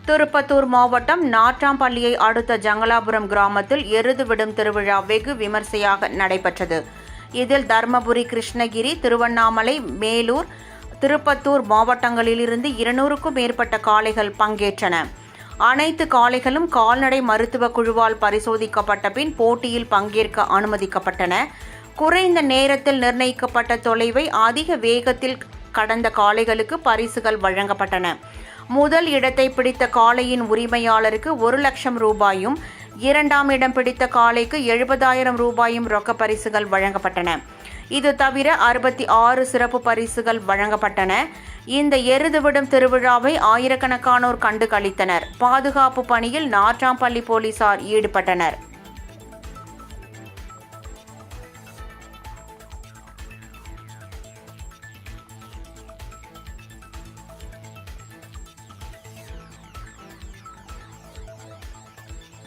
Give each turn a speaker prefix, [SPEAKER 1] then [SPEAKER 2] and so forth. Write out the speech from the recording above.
[SPEAKER 1] திருப்பத்தூர் மாவட்டம் நாட்றாம்பள்ளியை அடுத்த ஜங்கலாபுரம் கிராமத்தில் எருது விடும் திருவிழா வெகு விமர்சையாக நடைபெற்றது. இதில் தர்மபுரி, கிருஷ்ணகிரி, திருவண்ணாமலை, மேலூர், திருப்பத்தூர் மாவட்டங்களிலிருந்து 200க்கும் மேற்பட்ட காளைகள் பங்கேற்றன. அனைத்து காளைகளும் கால்நடை மருத்துவ குழுவால் பரிசோதிக்கப்பட்ட பின் போட்டியில் பங்கேற்க அனுமதிக்கப்பட்டன. குறைந்த நேரத்தில் நிர்ணயிக்கப்பட்ட தொலைவை அதிக வேகத்தில் கடந்த காளைகளுக்கு பரிசுகள் வழங்கப்பட்டன. முதல் இடத்தை பிடித்த காளையின் உரிமையாளருக்கு 1 லட்சம் ரூபாயும், 2ஆம் இடம் பிடித்த காளைக்கு 70,000 ரூபாயும் ரொக்க பரிசுகள் வழங்கப்பட்டன. இது தவிர 66 சிறப்பு பரிசுகள் வழங்கப்பட்டன. இந்த எருது விடும் திருவிழாவை ஆயிரக்கணக்கானோர் கண்டு களித்தனர். பாதுகாப்பு பணியில் நாட்றாம்பள்ளி போலீசார் ஈடுபட்டனர்.